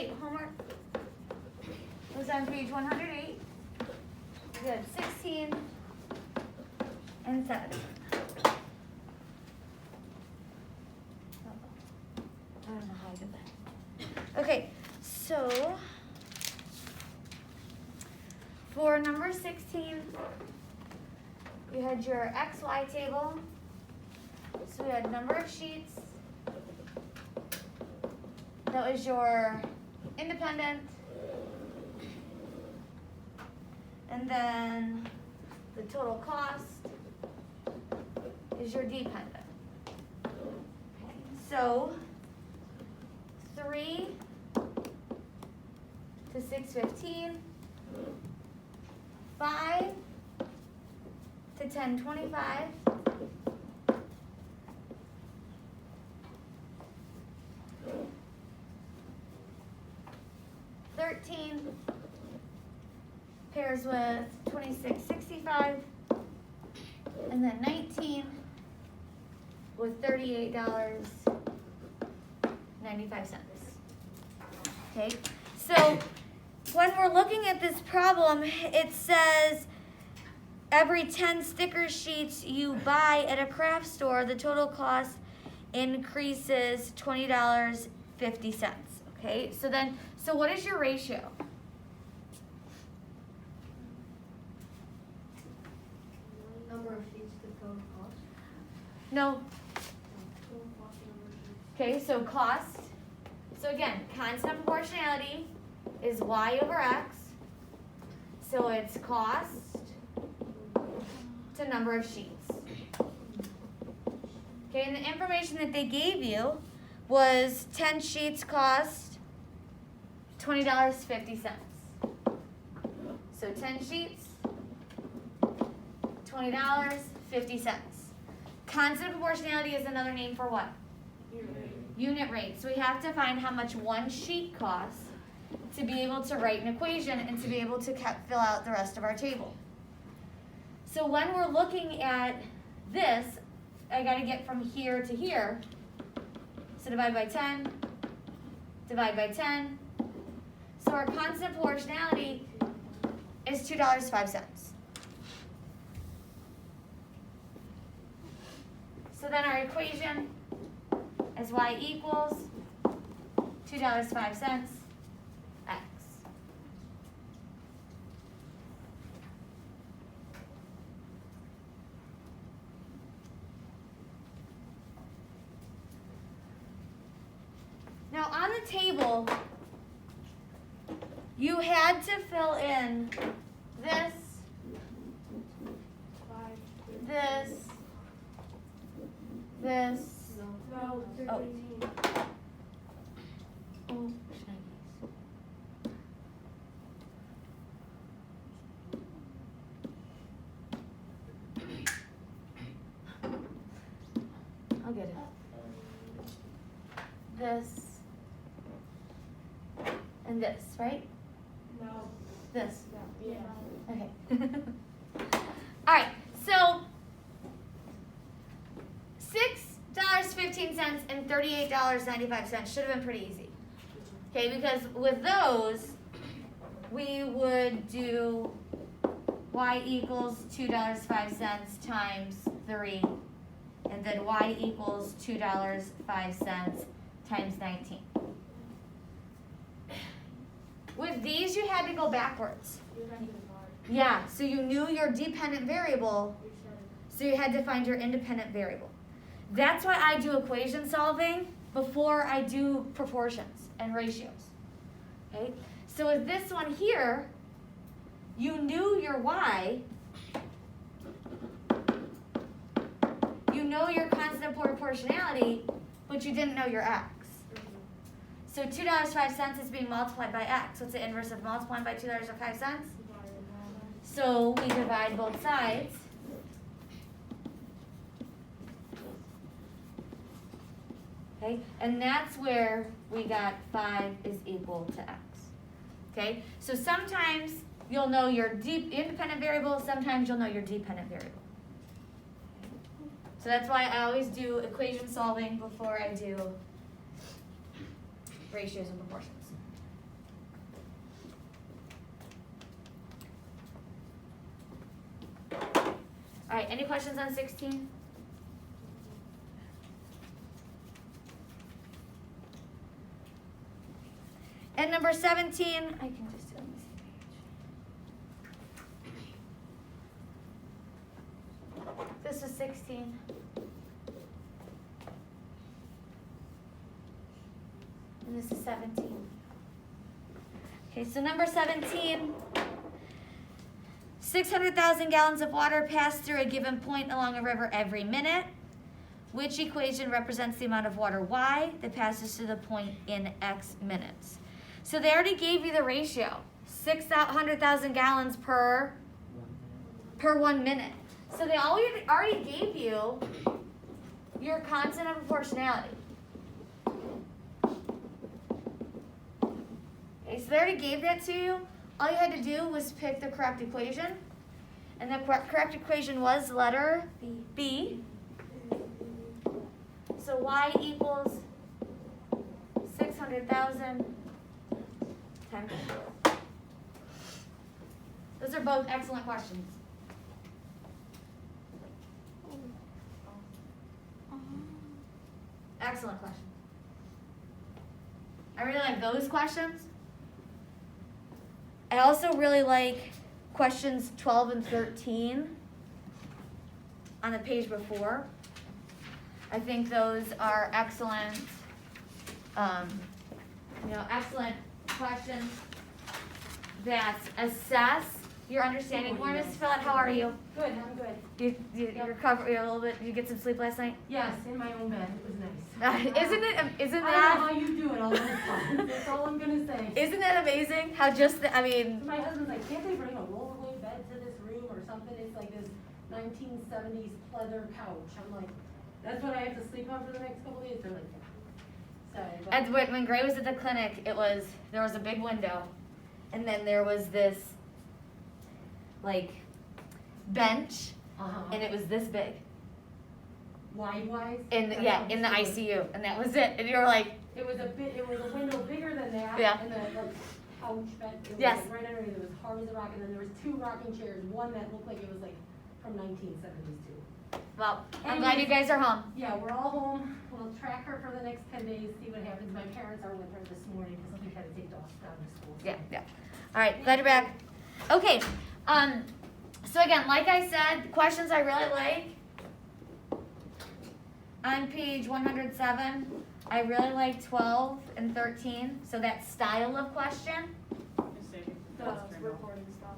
Okay, homework was on page 108. We had 16 and 7. I don't know how I did that. Okay, so for number 16, we had your XY table. So we had number of sheets. That was your independent. And then the total cost is your dependent. Okay, so 3 to 615, 5 to 1025, 13 pairs with 2665, and then 19 with $38.95. Okay, so when we're looking at this problem, it says every 10 sticker sheets you buy at a craft store, the total cost increases $20.50. Okay, so what is your ratio? Number of sheets to total cost. No. Total cost of number of sheets. Okay, so cost. So again, constant proportionality is y over x. So it's cost to number of sheets. Okay, and the information that they gave you was 10 sheets cost $20.50. So 10 sheets, $20.50. Constant proportionality is another name for what? Unit rate. So we have to find how much one sheet costs to be able to write an equation and to be able to fill out the rest of our table. So when we're looking at this, I got to get from here to here. So divide by 10, divide by 10. So our constant proportionality is $2.05. So then our equation is y equals $2.05 x. Now on the table, you had to fill in this, this, this. No, Oh. 13. Oh, I'll get it. This and this, right? No. This. Yeah. Okay. All right. So $6.15 and $38.95 should have been pretty easy. Okay, because with those, we would do y equals $2.05 times 3, and then y equals $2.05 times 19. With these, you had to go backwards. You have to divide. Yeah, so you knew your dependent variable, so you had to find your independent variable. That's why I do equation solving before I do proportions and ratios. Okay? So with this one here, you knew your y, you know your constant proportionality, but you didn't know your x. So $2.05 is being multiplied by x. What's the inverse of multiplying by $2.05? So we divide both sides. Okay, and that's where we got 5 is equal to x. Okay, so sometimes you'll know your independent variable, sometimes you'll know your dependent variable. So that's why I always do equation solving before I do ratios and proportions. All right, any questions on 16? And number 17, I can just do it on the same page. This is 16. And this is 17. Okay, so number 17, 600,000 gallons of water pass through a given point along a river every minute. Which equation represents the amount of water Y that passes through the point in X minutes? So they already gave you the ratio, 600,000 gallons per 1 minute. So they already gave you your constant of proportionality. Okay, so they already gave that to you. All you had to do was pick the correct equation. And the correct equation was letter B. So Y equals 600,000 times 4. Those are both excellent questions. Excellent questions. I really like those questions. I also really like questions 12 and 13 on the page before. I think those are excellent, excellent questions that assess your understanding. Miss Phillip, how are you? Good, I'm good. You recovered a little bit? Did you get some sleep last night? Yes, in my own bed. It was nice. Isn't I don't know that? how you do it all those times. That's all I'm gonna say. Isn't that amazing? How just So my husband's like, can't they bring a rollerblade bed to this room or something? It's like this 1970s pleather couch. I'm like, that's what I have to sleep on for the next couple days. They're like, yeah. So. But, And when Gray was at the clinic, there was a big window, and then there was this like bench, and it was this big. Wide-wise? In the ICU, and that was it. And you were like, It was a window bigger than that. Yeah. And the couch bed. It was Yes. like right underneath. It was hard as a rock. And then there was 2 rocking chairs. One that looked like it was like from 1972. well, I'm glad you guys are home. Yeah, we're all home. We'll track her for the next 10 days, see what happens. My parents are with her this morning because we had to take dogs down to school. Yeah. All right, glad you're back. Okay, so again, like I said, questions I really like. On page 107, I really like 12 and 13, so that style of question. The recording stuff.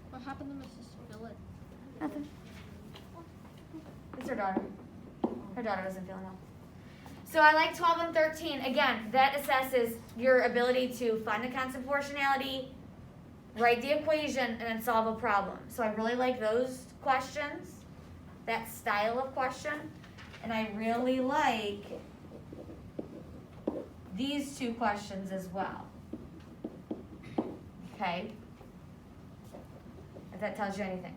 What happened to Mrs. Phillip? Nothing. It's her daughter. Her daughter doesn't feel well. So I like 12 and 13. Again, that assesses your ability to find the constant proportionality, write the equation, and then solve a problem. So I really like those questions, that style of question. And I really like these 2 questions as well. Okay? If that tells you anything.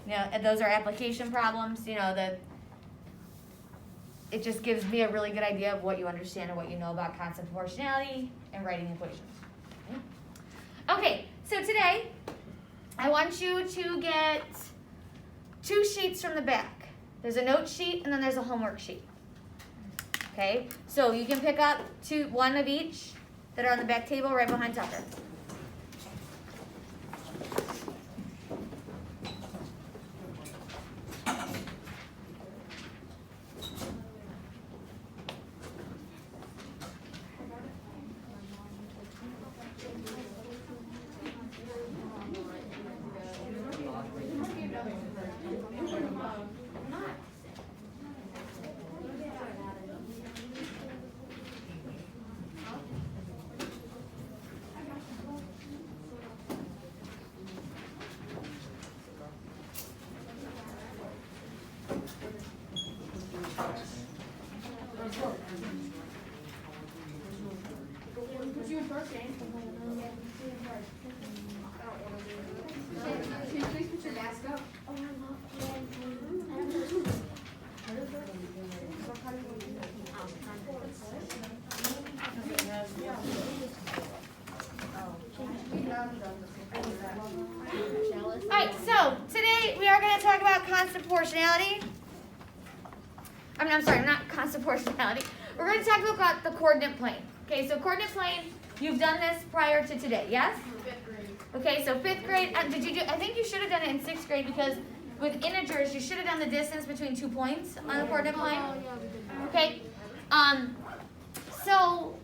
And those are application problems, it just gives me a really good idea of what you understand and what you know about constant proportionality and writing equations. Okay, so today, I want you to get 2 sheets from the back. There's a note sheet and then there's a homework sheet. Okay, so you can pick up 1 of each that are on the back table right behind Tucker. proportionality. I'm sorry, not constant proportionality. We're going to talk about the coordinate plane. Okay, so coordinate plane, you've done this prior to today, yes? Fifth grade. Okay, so 5th grade, did you do, I think you should have done it in 6th grade because with integers, you should have done the distance between 2 points on the coordinate plane. Oh, yeah, we did. Okay, so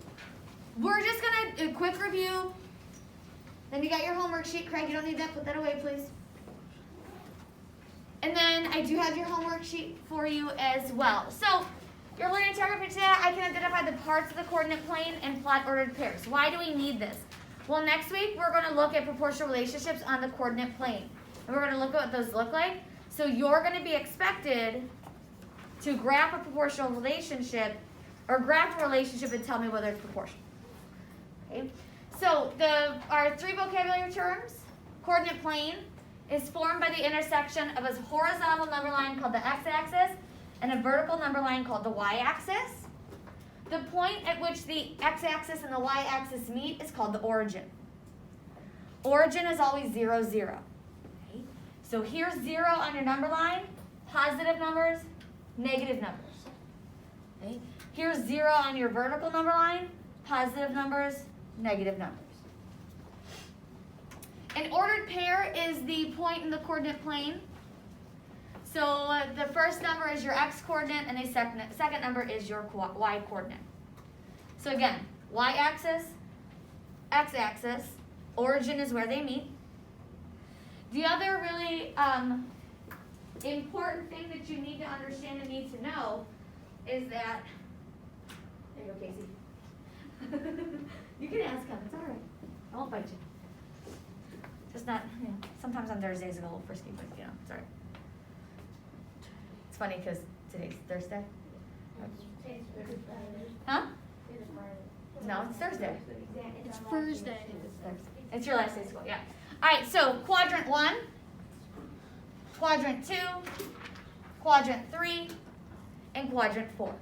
we're just gonna do a quick review. Then you got your homework sheet, Craig, you don't need that, put that away, please. And then I do have your homework sheet for you as well. So, you're learning geography today. I can identify the parts of the coordinate plane and plot ordered pairs. Why do we need this? Well, next week we're going to look at proportional relationships on the coordinate plane. And we're going to look at what those look like. So you're going to be expected to graph a proportional relationship or graph a relationship and tell me whether it's proportional. Okay? So our 3 vocabulary terms, coordinate plane, is formed by the intersection of a horizontal number line called the x-axis and a vertical number line called the y-axis. The point at which the x-axis and the y-axis meet is called the origin. Origin is always 0, 0. Okay? So here's 0 on your number line, positive numbers, negative numbers. Okay? Here's 0 on your vertical number line, positive numbers, negative numbers. An ordered pair is the point in the coordinate plane. So the first number is your x-coordinate and the second number is your y-coordinate. So again, y-axis, x-axis, origin is where they meet. The other really important thing that you need to understand and need to know is that, there you go, Casey. You can ask him, it's all right. I won't bite you. Just not, sometimes on Thursdays it's a little frisky, but it's all right. It's funny because today's Thursday. Huh? No, it's Thursday. It's Thursday. It's your last day of school, yeah. All right, so quadrant 1, quadrant 2, quadrant 3, and quadrant 4.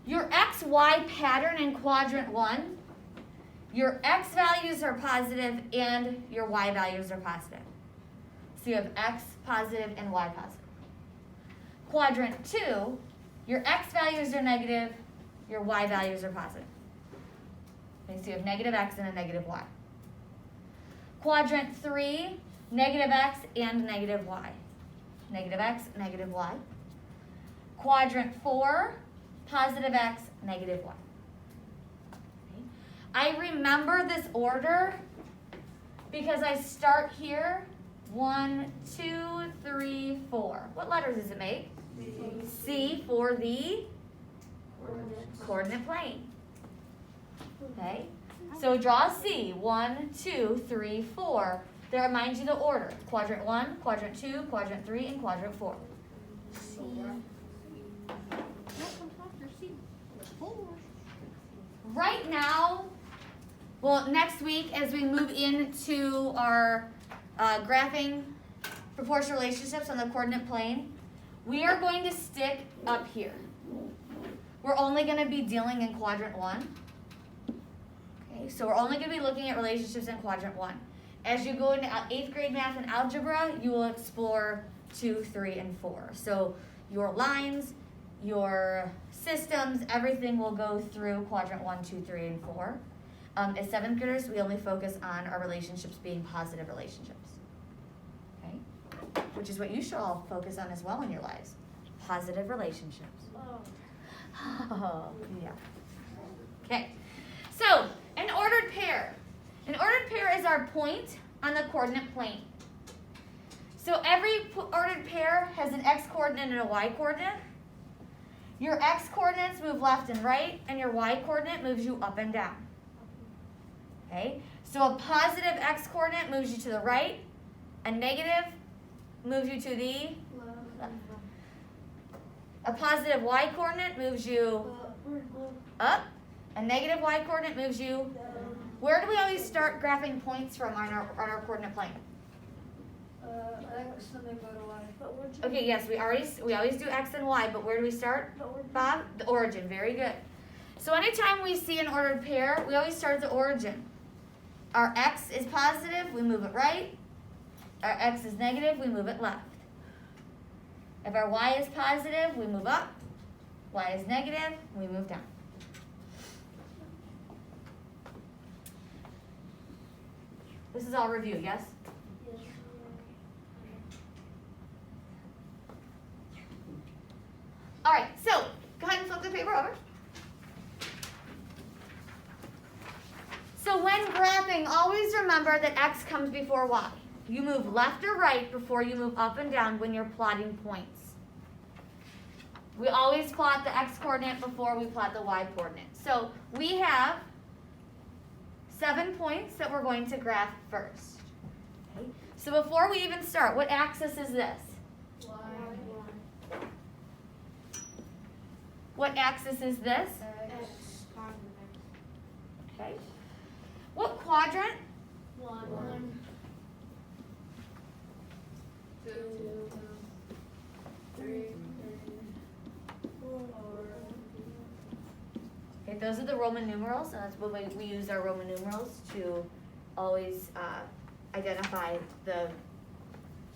Your XY pattern in quadrant 1, your X values are positive and your Y values are positive. So you have X positive and Y positive. Quadrant 2, your X values are negative, your Y values are positive. Okay, so you have negative X and a negative Y. Quadrant 3, negative X and negative Y. Negative X, negative Y. Quadrant 4, positive X, negative Y. Okay. I remember this order because I start here. 1, 2, 3, 4. What letters does it make? C for the coordinate plane. Okay, so draw C. 1, 2, 3, 4. That reminds you the order. Quadrant 1, quadrant 2, quadrant 3, and quadrant 4. C. What comes after C? 4. Right now, well, next week as we move into our graphing proportional relationships on the coordinate plane, we are going to stick up here. We're only going to be dealing in quadrant 1. Okay, so we're only going to be looking at relationships in quadrant 1. As you go into 8th grade math and algebra, you will explore 2, 3, and 4. So your lines, your systems, everything will go through quadrant 1, 2, 3, and 4. As 7th graders, we only focus on our relationships being positive relationships. Okay? Which is what you should all focus on as well in your lives. Positive relationships. Oh, yeah. Okay. So, an ordered pair. An ordered pair is our point on the coordinate plane. So every ordered pair has an x-coordinate and a y-coordinate. Your x-coordinates move left and right, and your y-coordinate moves you up and down. Okay? So a positive x-coordinate moves you to the right, a negative moves you to the left. A positive y-coordinate moves you up, a negative y-coordinate moves you. Where do we always start graphing points from on our coordinate plane? X and then go to Y. Okay, yes, we always do x and y, but where do we start? Bob? The origin, very good. So anytime we see an ordered pair, we always start at the origin. Our x is positive, we move it right. Our x is negative, we move it left. If our y is positive, we move up. Y is negative, we move down. This is all review, yes? All right, so go ahead and flip the paper over. So when graphing, always remember that x comes before y. You move left or right before you move up and down when you're plotting points. We always plot the x coordinate before we plot the y coordinate. So we have 7 points that we're going to graph first. Okay? So before we even start, what axis is this? What axis is this? Okay. What quadrant? 1, 2, 3, 4. Okay, those are the Roman numerals, and that's what we use our Roman numerals to always identify the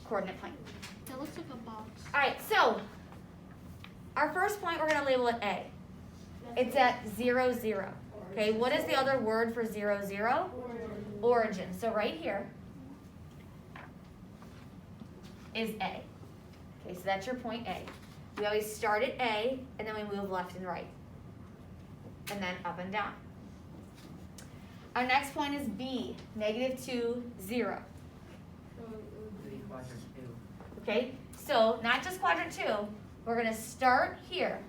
coordinate plane. That looks like a box. All right, so our first point, we're going to label it A. It's at 0, 0. Okay, what is the other word for 0, 0? Origin. So right here is A. Okay, so that's your point A. We always start at A, and then we move left and right. And then up and down. Our next point is B, -2, 0. Quadrant 2. Okay, so not just quadrant 2, we're going to start here.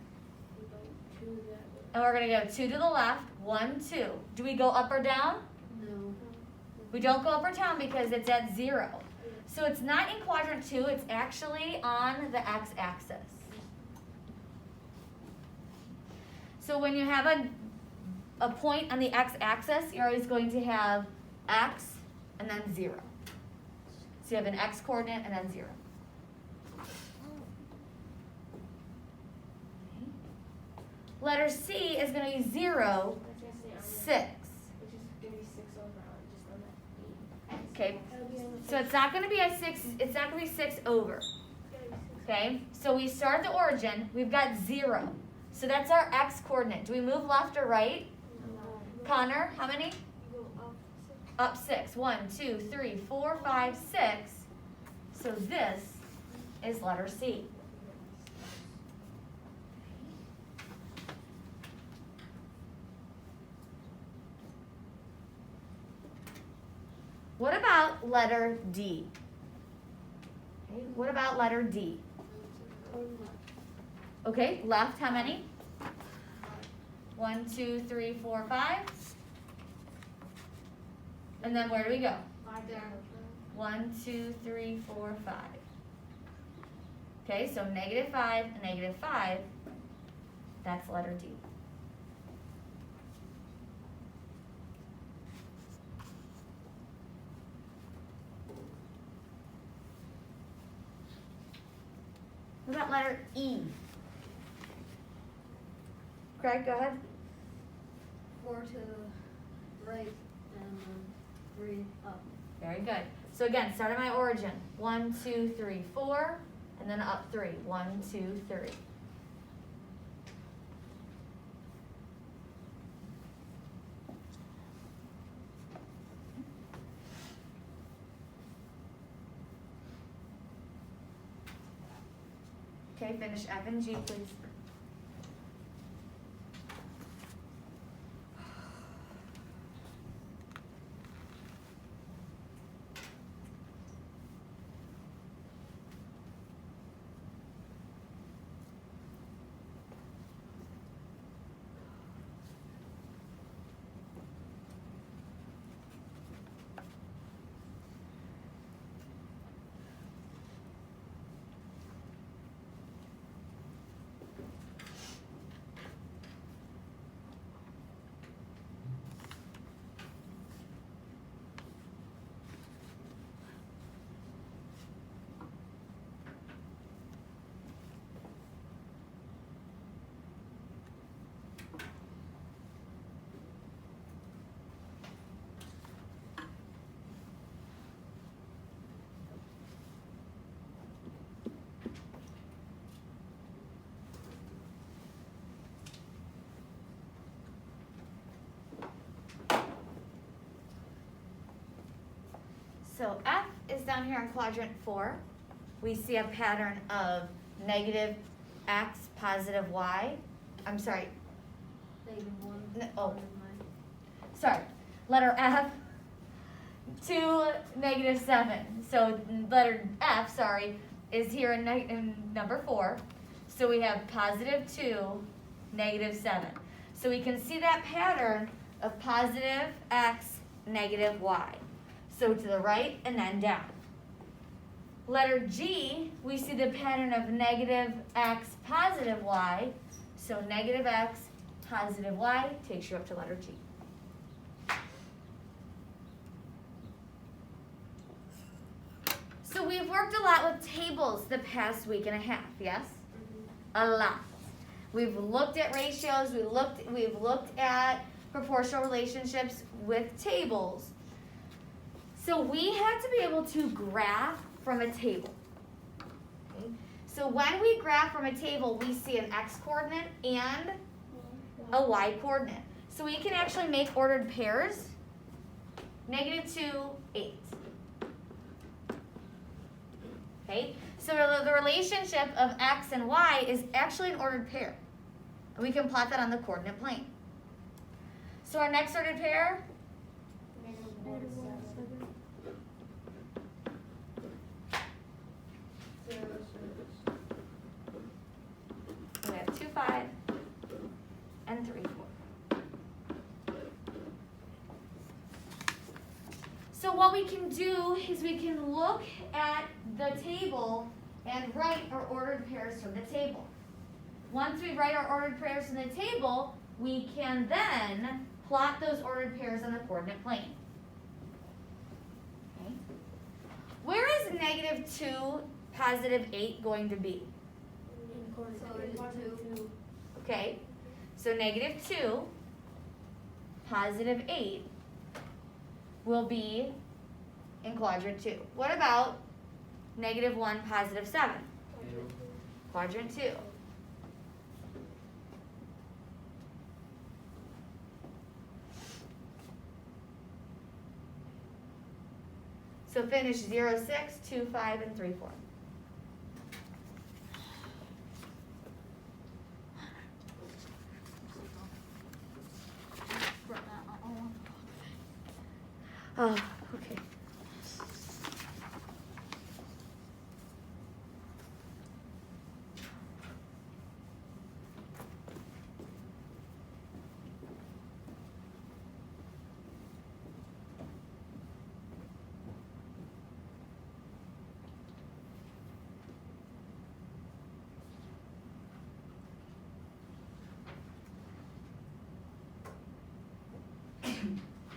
And we're going to go 2 to the left, 1, 2. Do we go up or down? No. We don't go up or down because it's at 0. So it's not in quadrant 2, it's actually on the x-axis. So when you have a point on the x-axis, you're always going to have x and then 0. So you have an x coordinate and then 0. Letter C is going to be 0, 6. Okay, so it's not going to be a 6, it's not going to be 6 over. Okay, so we start at the origin, we've got 0. So that's our x coordinate. Do we move left or right? Connor, how many? Up 6. 1, 2, 3, 4, 5, 6. So this is letter C. What about letter D? Okay, what about letter D? Okay, left, how many? 1, 2, 3, 4, 5. And then where do we go? 1, 2, 3, 4, 5. Okay, so -5 and -5. That's letter D. What about letter E? Craig, go ahead. 4 to the right and 3 up. Very good. So again, start at my origin. 1, 2, 3, 4, and then up 3. 1, 2, 3. Okay, finish F and G, please. So F is down here in quadrant 4. We see a pattern of negative x, positive y. I'm sorry, -1. oh. Sorry, letter F to -7. So letter F, sorry, is here in number 4. So we have +2, -7. So we can see that pattern of positive x, negative y. So to the right and then down. Letter G, we see the pattern of negative x, positive y. So negative x, positive y takes you up to letter G. So we've worked a lot with tables the past week and a half, yes? A lot. We've looked at ratios, we've looked at proportional relationships with tables. So we have to be able to graph from a table. Okay? So when we graph from a table, we see an x-coordinate and a y-coordinate. So we can actually make ordered pairs. -2, 8. Okay? So the relationship of x and y is actually an ordered pair. And we can plot that on the coordinate plane. So our next ordered pair, we have 2, 5, and 3, 4. So what we can do is we can look at the table and write our ordered pairs from the table. Once we write our ordered pairs from the table, we can then plot those ordered pairs on the coordinate plane. Okay. Where is -2, +8 going to be? Okay, so -2, +8 will be in quadrant 2. What about -1, +7? Quadrant 2. So finish 0, 6, 2, 5, and 3, 4. Oh, okay.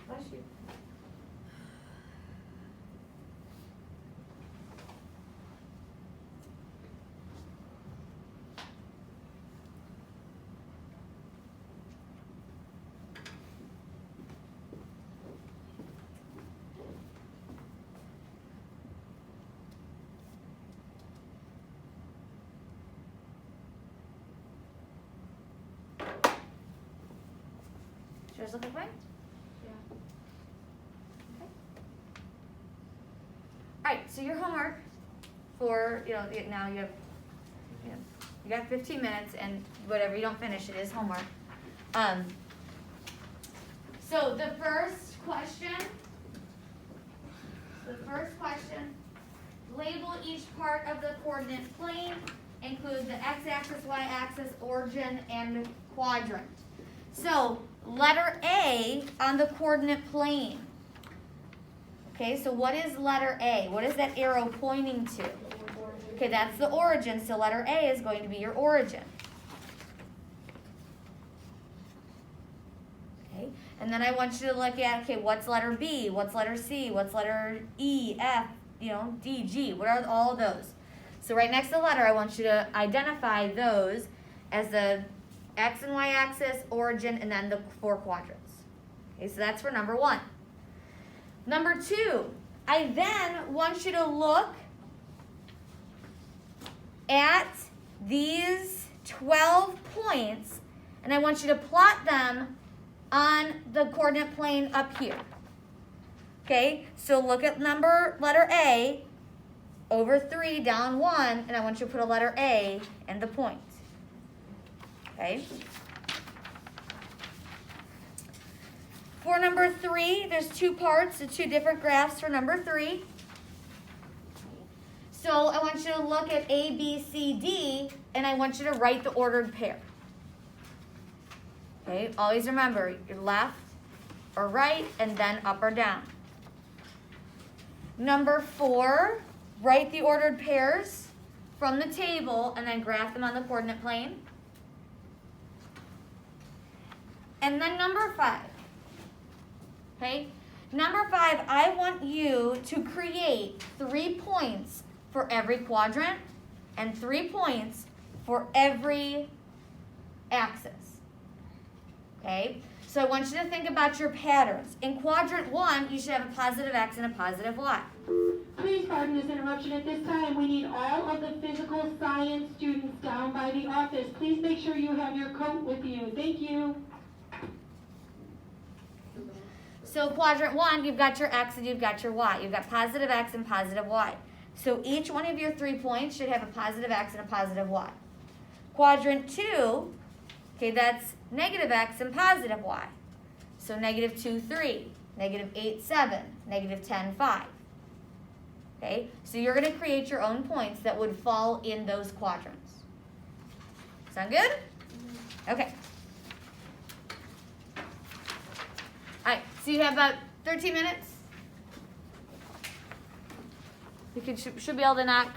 Bless you. Does yours look like mine? All right, so your homework for, now you have, you got 15 minutes, and whatever you don't finish, it is homework. So the first question, label each part of the coordinate plane, include the x-axis, y-axis, origin, and quadrant. So letter A on the coordinate plane. Okay, so what is letter A? What is that arrow pointing to? Okay, that's the origin, so letter A is going to be your origin. Okay, and then I want you to look at, okay, what's letter B? What's letter C? What's letter E, F, D, G? What are all of those? So right next to the letter, I want you to identify those as the x and y axis, origin, and then the 4 quadrants. Okay, so that's for number 1. Number 2, I then want you to look at these 12 points, and I want you to plot them on the coordinate plane up here. Okay, so look at letter A, over 3, down 1, and I want you to put a letter A in the point. Okay? For number 3, there's 2 parts, so 2 different graphs for number 3. So I want you to look at A, B, C, D, and I want you to write the ordered pair. Okay, always remember your left or right, and then up or down. Number 4, write the ordered pairs from the table and then graph them on the coordinate plane. And then number 5. Okay? Number 5, I want you to create 3 points for every quadrant and 3 points for every axis. Okay? So I want you to think about your patterns. In quadrant 1, you should have a positive X and a positive Y. Please pardon this interruption. At this time, we need all of the physical science students down by the office. Please make sure you have your coat with you. Thank you. So quadrant 1, you've got your X and you've got your Y. You've got positive X and positive Y. So each one of your 3 points should have a positive X and a positive Y. Quadrant 2, okay, that's negative X and positive Y. So negative 2, 3, negative 8, 7, negative 10, 5. Okay, so you're going to create your own points that would fall in those quadrants. Sound good? Okay. All right, so you have about 13 minutes. You should be able to knock